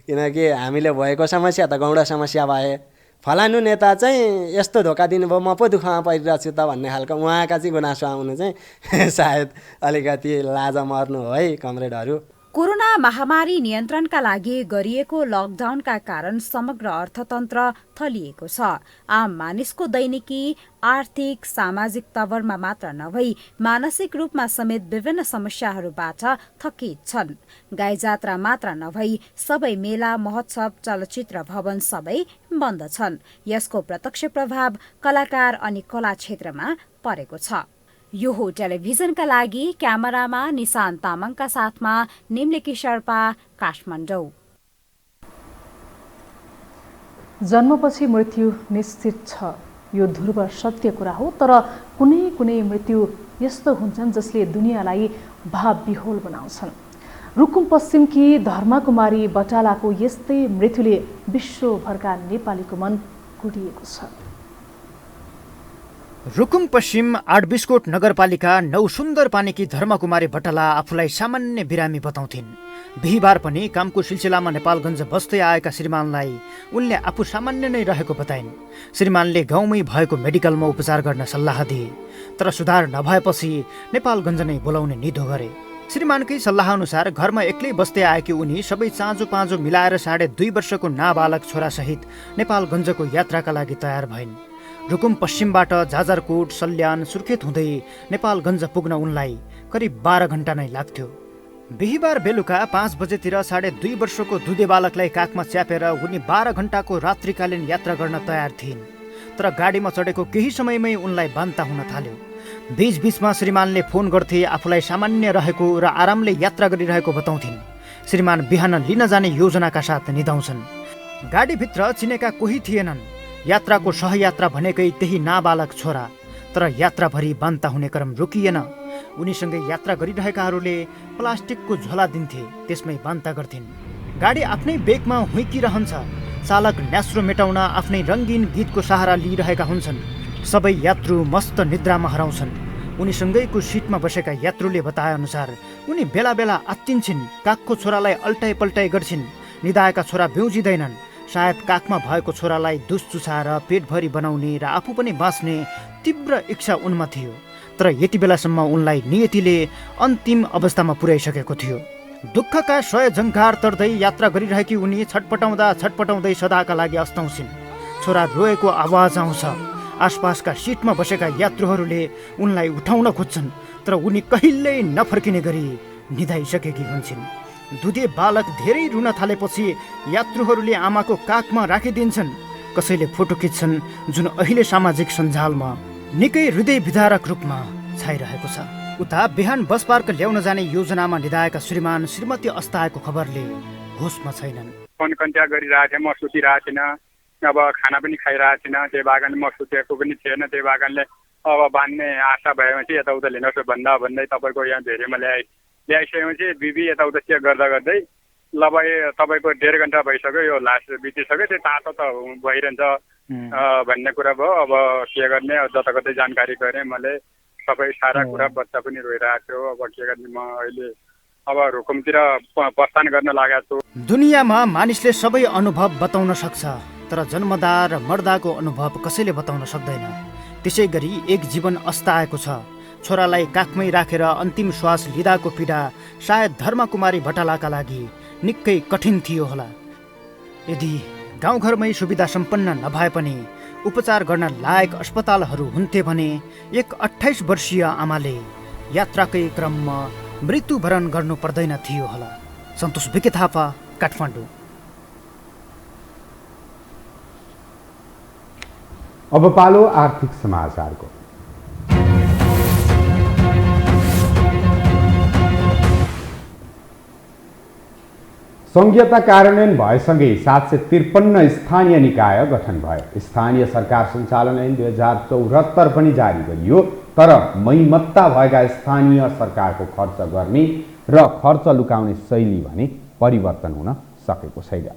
किनकि हामीले भएको समस्या त गौडा समस्या भए, फलानु नेता चाहिँ यस्तो धोका दिनुभयो म पो दुःखमा परिरहेको छु त भन्ने खालको उहाँका चाहिँ गुनासो आउनु चाहिँ सायद अलिकति लाज मर्नु हो है कमरेडहरू। कोरोना महामारी नियन्त्रणका लागि गरिएको लकडाउनका कारण समग्र अर्थतन्त्र थलिएको छ। आम मानिसको दैनिकी आर्थिक सामाजिक तवरमा मात्र नभई मानसिक रूपमा समेत विभिन्न समस्याहरूबाट थकित छन्। गाईजात्रा मात्र नभई सबै मेला, महोत्सव, चलचित्र भवन सबै बन्द छन्। यसको प्रत्यक्ष प्रभाव कलाकार अनि कला क्षेत्रमा परेको छ। यो हो टेलिभिजनका लागि क्यामेरामा निशान तामाङका साथमा निम्लेकी शर्पा, काठमाडौँ। जन्मपछि मृत्यु निश्चित छ, यो ध्रुव सत्य कुरा हो। तर कुनै कुनै मृत्यु यस्तो हुन्छन् जसले दुनियाँलाई भावविह्वल बनाउँछन्। रुकुम पश्चिमकी धर्मकुमारी बटालाको यस्तै मृत्युले विश्वभरका नेपालीको मन कुटिएको छ। रुकुम पश्चिम 8 बिस्कोट नगरपालिका 9 सुन्दर पानीकी धर्मकुमारी बटाला आफूलाई सामान्य बिरामी बताउँथिन्। बिहिबार पनि कामको सिलसिलामा नेपालगञ्ज बस्दै आएका श्रीमानलाई उनले आफू सामान्य नै रहेको बताइन्। श्रीमानले गाउँमै भएको मेडिकलमा उपचार गर्न सल्लाह दिए, तर सुधार नभएपछि नेपालगञ्ज नै बोलाउने निधो गरे। श्रीमानकै सल्लाह अनुसार घरमा एक्लै बस्दै आएकी उनी सबै चाँजो पाँजो मिलाएर 2.5 वर्षको नाबालक छोरासहित नेपालगञ्जको यात्राका लागि तयार भइन्। रुकुम पश्चिमबाट जाजरकोट, सल्यान, सुर्खेत हुँदै नेपालगञ्ज पुग्न उनलाई करिब 12 घण्टा नै लाग्थ्यो। बिहिबार बेलुका 5 बजेतिर 2.5 वर्षको दुधे बालकलाई काखमा च्यापेर उनी 12 घण्टाको रात्रिकालीन यात्रा गर्न तयार थिइन्। तर गाडीमा चढेको केही समयमै उनलाई बान्ता हुन थाल्यो। बीचबीचमा श्रीमानले फोन गर्थे, आफूलाई सामान्य रहेको र आरामले यात्रा गरिरहेको बताउँथिन्। श्रीमान बिहान लिन जाने योजनाका साथ निधाउँछन्। गाडीभित्र चिनेका कोही थिएनन्। यात्राको सहयात्रा भनेकै त्यही नाबालक छोरा। तर यात्राभरि बान्ता हुने क्रम रोकिएन। उनीसँगै यात्रा गरिरहेकाहरूले प्लास्टिकको झोला दिन्थे, त्यसमै बान्ता गर्थिन्। गाडी आफ्नै बेगमा हुइकिरहन्छ। चालक न्यास्रो मेटाउन आफ्नै रङ्गीन गीतको सहारा लिइरहेका हुन्छन्। सबै यात्रु मस्त निद्रामा हराउँछन्। उनीसँगैको सिटमा बसेका यात्रुले बताए अनुसार उनी बेला बेला आत्तिन्छन्, काखको छोरालाई अल्टाइ पल्टाइ गर्छिन्। निदाएका छोरा बेउजिँदैनन्। सायद काखमा भएको छोरालाई दुध चुसाएर पेटभरि बनाउने र आफू पनि बाँच्ने तीव्र इच्छा उनमा थियो। तर यति बेलासम्म उनलाई नियतिले अन्तिम अवस्थामा पुर्याइसकेको थियो। दुःखका 100 झङ्कार तर्दै यात्रा गरिरहेकी उनी छटपटाउँदै सदाका लागि अस्ताउँछिन्। छोरा रोएको आवाज आउँछ। आसपासका सिटमा बसेका यात्रुहरूले उनलाई उठाउन खोज्छन्, तर उनी कहिल्यै नफर्किने गरी निधाइसकेकी हुन्छन्। दुधे बालक धेरै रुन थालेपछि यात्रुहरूले आमाको काखमा राखिदिन्छन्। कसैले फोटो खिच्छन्, जुन अहिले सामाजिक सञ्जालमा निकै हृदय विदारक रूपमा छाइरहेको छ। उता बिहान बस पार्क ल्याउन जाने योजनामा निधाएका श्रीमान श्रीमती अस्ताएको खबरले होसमा छैनन्। फोन कन्ट्याक्ट गरिरहेको थिएँ, म सुतिरहेको थिइनँ, अब खाना पनि खाइरहेको थिइनँ, त्यही बागनले म सुतेको पनि थिएन। त्यही बागनले अब बाँध्ने आशा भएपछि यताउता लिनुहोस् भन्दै तपाईँको यहाँ भेरीमा ल्याइसकेपछि बिबी यताउता चेक गर्दा गर्दै ल भाइ तपाईँको 1.5 घन्टा भइसक्यो, यो लास्ट बितिसक्यो, त्यो तातो त भइरहन्छ भन्ने कुरा भयो। अब के गर्ने, जताकतै जानकारी गरेँ मैले, सबै सारा कुरा, बच्चा पनि रोइरहेको थियो। अब के गर्ने, म अहिले अब रुकुमतिर प्रस्थान गर्न लागेको छु। दुनियाँमा मानिसले सबै अनुभव बताउन सक्छ, तर जन्मदा र मर्दाको अनुभव कसैले बताउन सक्दैन। त्यसै गरी एक जीवन अस्ताएको छ। छोरालाई काखमै राखेर अन्तिम श्वास लिँदाको पीडा सायद धर्मकुमारी भट्टालाका लागि निकै कठिन थियो होला। यदि गाउँघरमै सुविधा सम्पन्न नभए पनि उपचार गर्न लायक अस्पतालहरू हुन्थे भने एक 28 वर्षीय आमाले यात्राकै क्रममा मृत्युवरण गर्नु पर्दैन थियो होला। सन्तोष बिके थापा, काठमाडौँ। अब पालो आर्थिक समाचारको। संघीयता कार्यान्वयन भएसँगै 753 स्थानीय निकाय गठन भयो। स्थानीय सरकार सञ्चालन ऐन 2074 पनि जारी गरियो, तर मैमत्ता भएका स्थानीय सरकारको खर्च गर्ने र खर्च लुकाउने शैली भने परिवर्तन हुन सकेको छैन।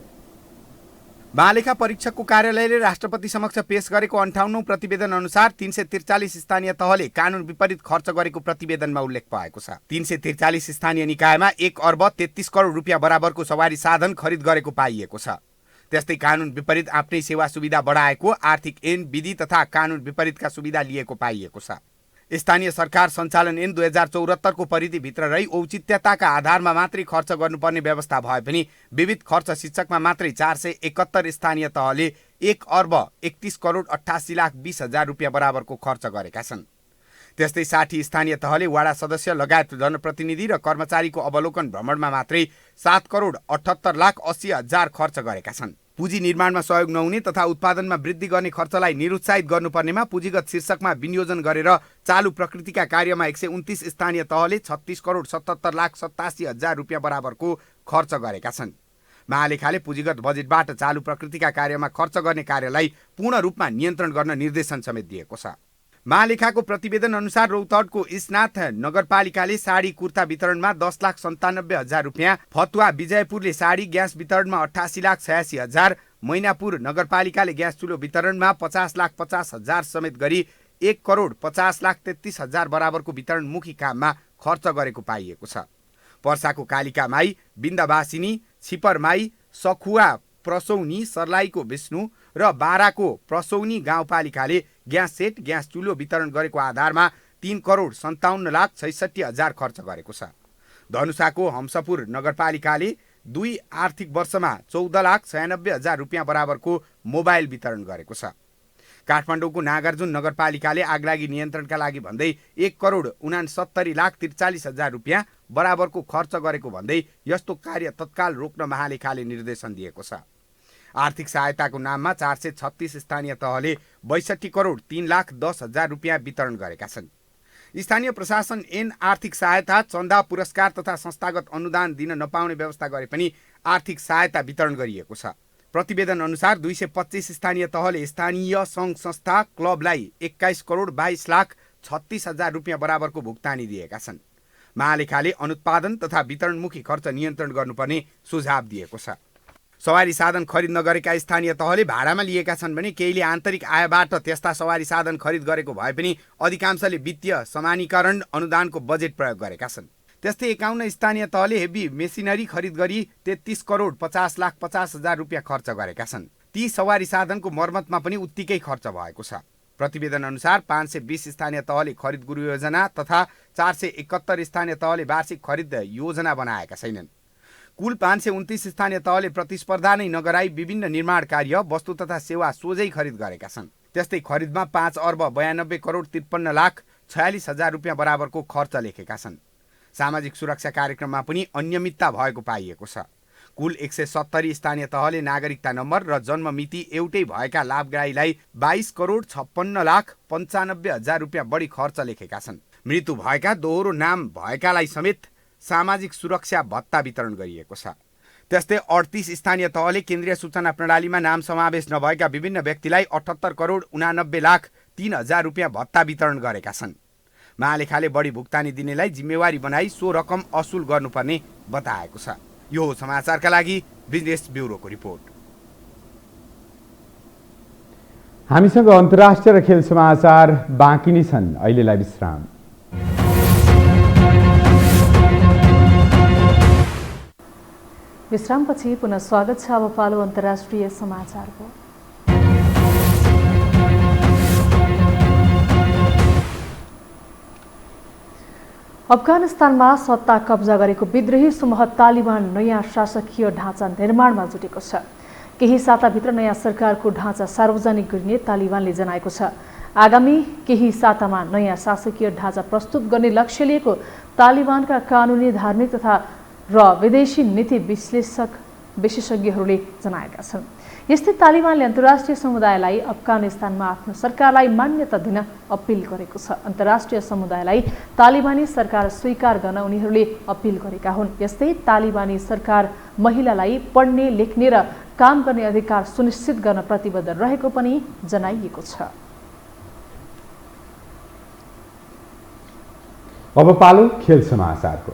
महालेखा परीक्षकको कार्यालयले राष्ट्रपति समक्ष पेश गरेको 58औं प्रतिवेदन अनुसार 343 स्थानीय तहले कानुन विपरीत खर्च गरेको प्रतिवेदनमा उल्लेख भएको छ। 343 स्थानीय निकायमा 1 अर्ब 33 करोड रुपियाँ बराबरको सवारी साधन खरिद गरेको पाइएको छ। त्यस्तै कानुन विपरीत आफ्नै सेवा सुविधा बढाएको, आर्थिक ऐन विधि तथा कानुन विपरीतका सुविधा लिएको पाइएको छ। स्थानीय सरकार सञ्चालन ऐन 2074 को परिधिभित्र रही औचित्यताका आधारमा मात्रै खर्च गर्नुपर्ने व्यवस्था भए पनि विविध खर्च शीर्षकमा मात्रै 471 स्थानीय तहले 1 अर्ब 31 करोड 88 लाख 20 हजार रुपियाँ बराबरको खर्च गरेका छन्। त्यस्तै 60 स्थानीय तहले वडा सदस्य लगायत जनप्रतिनिधि र कर्मचारीको अवलोकन भ्रमणमा मात्रै 7 करोड 78 लाख 80 हजार खर्च गरेका छन्। पुँजी निर्माणमा सहयोग नहुने तथा उत्पादनमा वृद्धि गर्ने खर्चलाई निरुत्साहित गर्नुपर्नेमा पुँजीगत शीर्षकमा विनियोजन गरेर चालु प्रकृतिका कार्यमा 129 स्थानीय तहले 36 करोड 77 लाख 87 हजार रुपियाँ बराबरको खर्च गरेका छन्। महालेखाले पुँजीगत बजेटबाट चालु प्रकृतिका कार्यमा खर्च गर्ने कार्यलाई पूर्ण रूपमा नियन्त्रण गर्न निर्देशन समेत दिएको छ। महालेखाको प्रतिवेदन अनुसार रौतहटको इस्नाथ नगरपालिकाले साडी कुर्ता वितरणमा 10,97,000 रुपियाँ, फतुवा विजयपुरले साडी ग्यास वितरणमा 88,86,000, मैनापुर नगरपालिकाले ग्यास चुलो वितरणमा 50,50,000 समेत गरी 1 करोड 50,33,000 बराबरको वितरणमुखी काममा खर्च गरेको पाइएको छ। पर्साको कालिका माई, बिन्दावासिनी, छिपरमाई, सखुवा प्रसौनी, सर्लाहीको विष्णु र बाराको प्रसौनी गाउँपालिकाले ग्यास सेट, ग्यास चुलो वितरण गरेको आधारमा 3 करोड 57 लाख 66 हजार खर्च गरेको छ। धनुषाको हम्सपुर नगरपालिकाले 2 आर्थिक वर्षमा 14,96,000 रुपियाँ बराबरको मोबाइल वितरण गरेको छ। काठमाडौँको नागार्जुन नगरपालिकाले आगलागी नियन्त्रणका लागि भन्दै 1 करोड 69 लाख 43 हजार रुपियाँ बराबरको खर्च गरेको भन्दै यस्तो कार्य तत्काल रोक्न महालेखाले निर्देशन दिएको छ। आर्थिक सहायताको नाममा 436 स्थानीय तहले 62 करोड 3 लाख 10 हजार रुपियाँ वितरण गरेका छन्। स्थानीय प्रशासन ऐन आर्थिक सहायता, चन्दा, पुरस्कार तथा संस्थागत अनुदान दिन नपाउने व्यवस्था गरे पनि आर्थिक सहायता वितरण गरिएको छ। प्रतिवेदन अनुसार 225 स्थानीय तहले स्थानीय सङ्घ संस्था क्लबलाई 21 करोड 22 लाख 36 हजार रुपियाँ बराबरको भुक्तानी दिएका छन्। महालेखाले अनुत्पादन तथा वितरणमुखी खर्च नियन्त्रण गर्नुपर्ने सुझाव दिएको छ। सवारी साधन खरिद नगरेका स्थानीय तहले भाडामा लिएका छन् भने केहीले आन्तरिक आयबाट त्यस्ता सवारी साधन खरिद गरेको भए पनि अधिकांशले वित्तीय समानीकरण अनुदानको बजेट प्रयोग गरेका छन्। त्यस्तै 51 स्थानीय तहले हेभी मेसिनरी खरिद गरी 33 करोड 50 लाख 50 हजार रुपियाँ खर्च गरेका छन्। ती सवारी साधनको मर्मतमा पनि उत्तिकै खर्च भएको छ। प्रतिवेदन अनुसार 520 स्थानीय तहले खरिद गुरु योजना तथा 471 स्थानीय तहले वार्षिक खरिद योजना बनाएका छैनन्। कुल 529 स्थानीय तहले प्रतिस्पर्धा नै नगराई विभिन्न निर्माण कार्य, वस्तु तथा सेवा सोझै खरिद गरेका छन्। त्यस्तै खरिदमा 5 अर्ब 92 करोड 53 लाख 46 हजार रुपियाँ बराबरको खर्च लेखेका छन्। सामाजिक सुरक्षा कार्यक्रममा पनि अनियमितता भएको पाइएको छ। कुल 170 स्थानीय तहले नागरिकता नम्बर र जन्म मिति एउटै भएका लाभग्राहीलाई 22 करोड 56 लाख 95 हजार रुपियाँ बढी खर्च लेखेका छन्। मृत्यु भएका दोहोरो नाम भएकालाई समेत सामाजिक सुरक्षा भत्ता वितरण गरिएको छ। त्यस्तै 38 स्थानीय तहले केन्द्रीय सूचना प्रणालीमा नाम समावेश नभएका विभिन्न व्यक्तिलाई 78 करोड 89 लाख 3 हजार रुपियाँ भत्ता वितरण गरेका छन्। महालेखाले बढी भुक्तानी दिनेलाई जिम्मेवारी बनाई सो रकम असुल गर्नुपर्ने बताएको छ। यो समाचारका लागि बिजनेस ब्युरोको रिपोर्ट। हामीसँग अन्तर्राष्ट्रिय र खेल समाचार बाँकी नै छन्। अहिलेलाई विश्राम। विश्रामपछि पुनः स्वागत छ। अब पालो अन्तर्राष्ट्रिय समाचारको। अफगानिस्तानमा सत्ता कब्जा गरेको विद्रोही समूह तालिबान नयाँ शासकीय ढाँचा निर्माणमा जुटेको छ। केही साताभित्र नयाँ सरकारको ढाँचा सार्वजनिक गरिने तालिबानले जनाएको छ। आगामी केही सातामा नयाँ शासकीय ढाँचा प्रस्तुत गर्ने लक्ष्य लिएको तालिबानका कानुनी, धार्मिक तथा र विदेशी नीति विशेषज्ञहरूले जनाएका छन्। यस्तै तालिबानले अन्तर्राष्ट्रिय समुदायलाई अफगानिस्तानमा आफ्नो सरकारलाई मान्यता दिन अपिल गरेको छ। अन्तर्राष्ट्रिय समुदायलाई तालिबानी सरकार स्वीकार गर्न उनीहरूले अपिल गरेका हुन्। यस्तै तालिबानी सरकार महिलालाई पढ्ने, लेख्ने र काम गर्ने अधिकार सुनिश्चित गर्न प्रतिबद्ध रहेको पनि जनाइएको छ। अब पालो खेल समाचारको।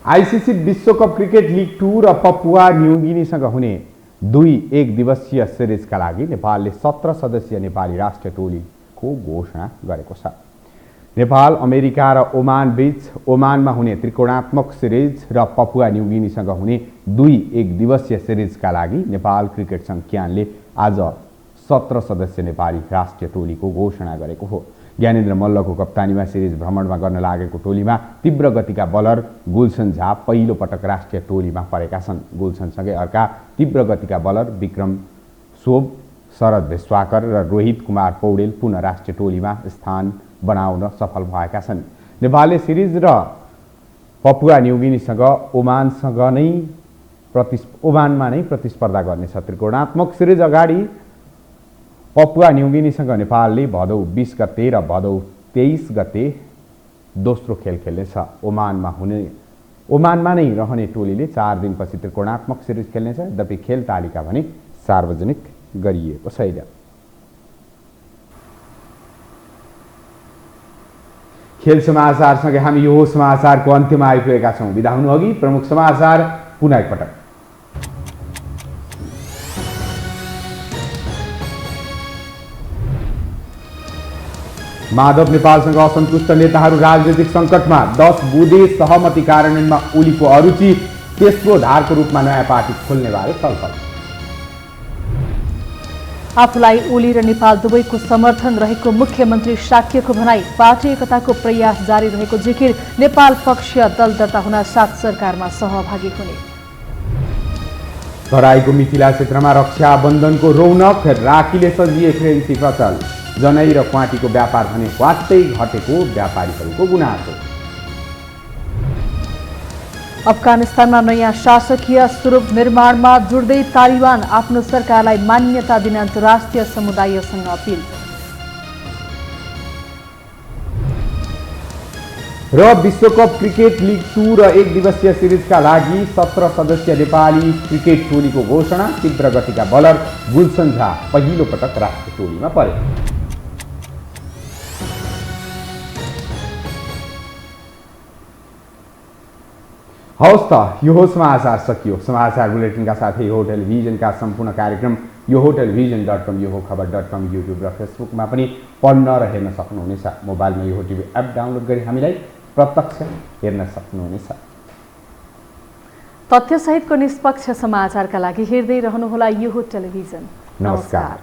आईसीसी विश्वकप क्रिकेट लिग 2 र पपुवा न्युगिनीसँग हुने 2 एकदिवसीय सिरिजका लागि नेपालले 17 सदस्यीय नेपाली राष्ट्रिय टोलीको घोषणा गरेको छ। नेपाल, अमेरिका र ओमान बीच ओमानमा हुने त्रिकोणात्मक सिरिज र पपुवा न्युगिनीसँग हुने 2 एकदिवसीय सिरिजका लागि नेपाल क्रिकेट संघ आज 17 सदस्य नेपाली राष्ट्रिय टोलीको घोषणा गरेको हो। ज्ञानेन्द्र मल्लको कप्तानीमा सिरिज भ्रमणमा गर्न लागेको टोलीमा तीव्र गतिका बलर गुलसन झा पहिलो पटक राष्ट्रिय टोलीमा परेका छन्। गुलसनसँगै अर्का तीव्र गतिका बलर विक्रम सोभ, शरद भेष्वाकर र रोहित कुमार पौडेल पुनः राष्ट्रिय टोलीमा स्थान बनाउन सफल भएका छन्। नेपालले सिरिज र पपुवा न्युगिनीसँग ओमानमा नै प्रतिस्पर्धा गर्नेछ। त्रिकोणात्मक सिरिज अगाडि पपुवा न्युगिनीसँग नेपालले भदौ 20 गते र भदौ 23 गते दोस्रो खेल खेल्नेछ। ओमानमा नै रहने टोलीले 4 दिनपछि त्रिकोणात्मक सिरिज खेल्नेछ। यद्यपि खेल तालिका भने सार्वजनिक गरिएको छैन। खेल समाचारसँगै हामी यो समाचारको अन्त्यमा आइपुगेका छौँ। बिदा हुनु अघि प्रमुख समाचार पुनः एकपटक। माधव नेपालसँग असन्तुष्ट नेताहरू राजनीतिक सङ्कटमा, 10 बुँदे सहमति कार्यान्वयनमा ओलीको अरुचि, तेस्रो धारको रूपमा नयाँ पार्टी खोल्ने बारे छलफल। आफूलाई ओली र नेपाल दुवैको समर्थन रहेको मुख्यमन्त्री शाक्यको भनाई। पार्टी एकताको प्रयास जारी रहेको जिकिर। नेपाल पक्षीय दल दर्ता हुन साथ सरकारमा सहभागी हुने। तराईको मिथिला क्षेत्रमा रक्षाबन्धनको रौनक, राखीले सजिए क्रेन्सी प्रचल। जनै र क्वाँटीको व्यापार भने वात्तै घटेको व्यापारीहरूको गुनासो। अफगानिस्तानमा नयाँ शासकीय स्वरूप निर्माणमा जुट्दै तालिबान, आफ्नो सरकारलाई मान्यता दिन अन्तर्राष्ट्रिय समुदायसँग अपिल। र विश्वकप क्रिकेट लिग 2 र एकदिवसीय सिरिजका लागि 17 सदस्यीय नेपाली क्रिकेट टोलीको घोषणा। तीव्र गतिका बलर गुलसन झा पहिलो पटक राष्ट्रिय टोलीमा परे। हवस् त, यो समाचार सकियो। समाचार बुलेटिनका साथै यो टेलिभिजनका सम्पूर्ण कार्यक्रम यो टेलिभिजन.com, यो खबर.com, युट्युब र फेसबुकमा पनि पढ्न र हेर्न सक्नुहुनेछ। मोबाइलमा यो टिभी एप डाउनलोड गरी हामीलाई प्रत्यक्ष हेर्न सक्नुहुनेछ। तथ्यसहितको निष्पक्ष समाचारका लागि हेर्दै रहनुहोला यो टेलिभिजन। नमस्कार।